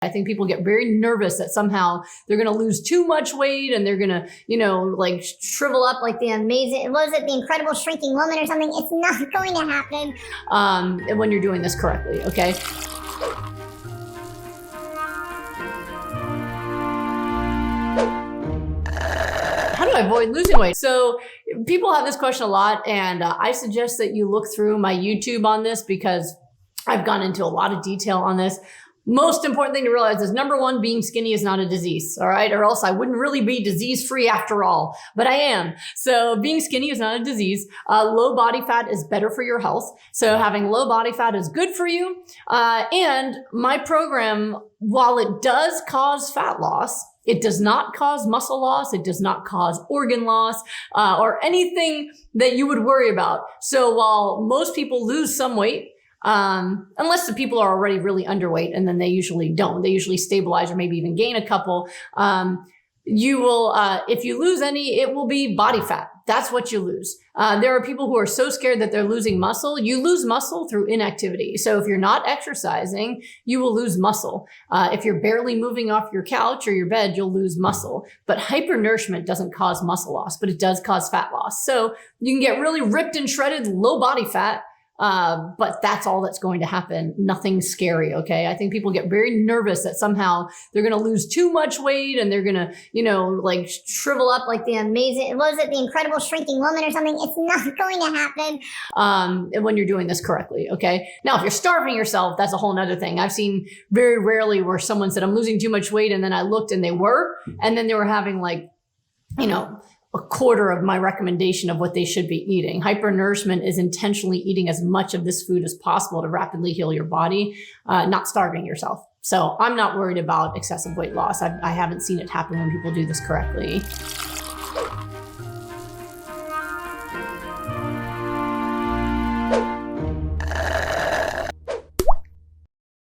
I think people get very nervous that somehow they're going to lose too much weight and they're going to, like shrivel up like the amazing, what was it, the incredible shrinking woman or something. It's not going to happen when you're doing this correctly, okay? How do I avoid losing weight? So people have this question a lot, and I suggest that you look through my YouTube on this because I've gone into a lot of detail on this. Most important thing to realize is, number one, being skinny is not a disease, all right? Or else I wouldn't really be disease-free after all, but I am. So being skinny is not a disease. Low body fat is better for your health. So having low body fat is good for you. And my program, while it does cause fat loss, it does not cause muscle loss. It does not cause organ loss, or anything that you would worry about. So while most people lose some weight, unless the people are already really underweight, and then they usually don't. They usually stabilize or maybe even gain a couple. You will, if you lose any, it will be body fat. That's what you lose. There are people who are so scared that they're losing muscle. You lose muscle through inactivity. So if you're not exercising, you will lose muscle. If you're barely moving off your couch or your bed, you'll lose muscle. But hyper-nourishment doesn't cause muscle loss, but it does cause fat loss. So you can get really ripped and shredded, low body fat. But that's all that's going to happen. Nothing scary, okay? I think people get very nervous that somehow they're going to lose too much weight and they're going to, like shrivel up like the amazing, what was it, the incredible shrinking woman or something. It's not going to happen when you're doing this correctly, okay? Now, if you're starving yourself, that's a whole nother thing. I've seen very rarely where someone said, I'm losing too much weight, and then I looked and they were, and then they were having like, a quarter of my recommendation of what they should be eating. Hyper-nourishment is intentionally eating as much of this food as possible to rapidly heal your body, not starving yourself. So I'm not worried about excessive weight loss. I haven't seen it happen when people do this correctly.